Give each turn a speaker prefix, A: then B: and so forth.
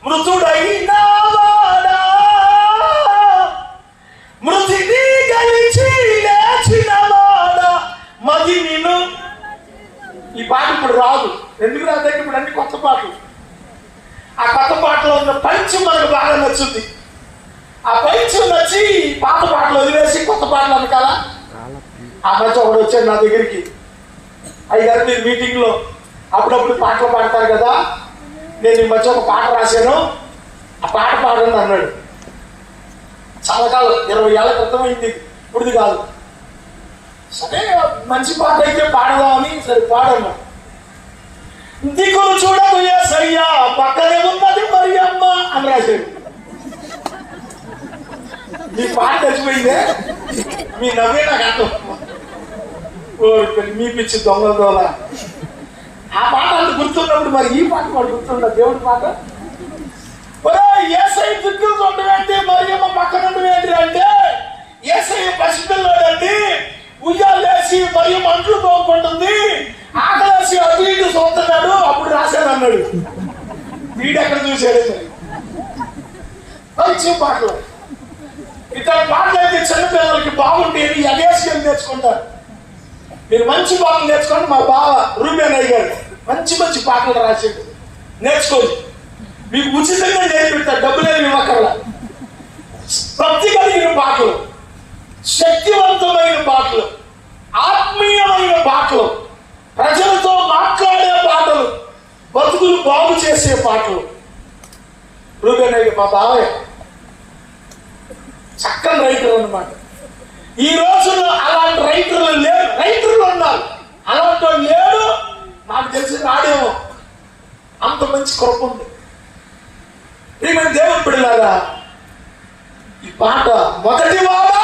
A: మృతుడైన వాడా, మృతిని గెలిచి లేచిన వాడా, మది నిన్ను. ఈ పాట ఇప్పుడు రాదు, ఎందుకు రాదంటే ఇప్పుడు అన్ని కొత్త పాటలు. ఆ కొత్త పాటలో ఉన్న పంచం మనకు బాగా నచ్చుద్ది. ఆ పంచం నచ్చి పాత పాటలు వదిలేసి కొత్త పాటలు అనకాల. ఆ మధ్య ఒకడు వచ్చాడు నా దగ్గరికి, అయ్యారు మీరు మీటింగ్లో అప్పుడప్పుడు పాటలు పాడతారు కదా, నేను ఈ మధ్య ఒక పాట రాశాను, ఆ పాట పాడండి అన్నాడు. చాలా కాలం 20 ఏళ్ళ క్రితం అయింది, ఇప్పుడుది కాదు. సరే మంచి పాట అయితే పాడదామని సరే పాడన్నా. దిక్కులు చూడకు యేసయ్యా పక్కనే ఉన్నది మరియమ్మ అని రాశాడు. మీ పాట తెచ్చిపోయిందే, మీ నవ్వే నాకు అర్థం. మీ పిచ్చి దొంగల దోల. ఆ పాట అంత గుర్తున్నప్పుడు మరి ఈ పాట వాడు గుర్తుండ దేవుడి పాట. యేసయ్య దిక్కులు చూడవేంటి మరియమ్మ పక్కన ఉండవేంటి అంటే, యేసయ్య పసిపిల్లాడండి, ఉయ్యాలేసి మరియమ్మ అంట్లు తోముకుంటుంది, ఆకలేసి అటు ఇటు చూస్తున్నాడు, అప్పుడు రాశాడు అన్నాడు. వీడెక్కడ చూశాడు మంచి పాటలు. ఇతర పాటలు అయితే చిన్నపిల్లలకి బాగుంటేది ఎగేసుకెళ్ళి నేర్చుకుంటారు. మీరు మంచి పాటలు నేర్చుకోండి. మా బావ రూబేన్ అయ్యారు మంచి మంచి పాటలు రాసేది, నేర్చుకోండి. మీకు ఉచితంగా నేర్పిస్తారు, డబ్బులేమి ఇవ్వకల్లా. భక్తి కలిగిన పాటలు, శక్తివంతమైన పాటలు, ఆత్మీయమైన పాటలు, ప్రజలతో మాట్లాడే పాటలు, బతుకులు బాగు చేసే పాటలు. రూబేన్ అయ్య మా బావయ్య చక్కని రైతులు అన్నమాట. ఈ రోజుల్లో అలాంటి రైతులు లేరు, రైతులు ఉన్నారు, అలాంటి వాళ్ళు లేడు. నాకు తెలిసి రాడేమో, అంత మంచి కృప ఉంది. దేవుని బిడ్డలారా, ఈ పాట మొదటి వాడా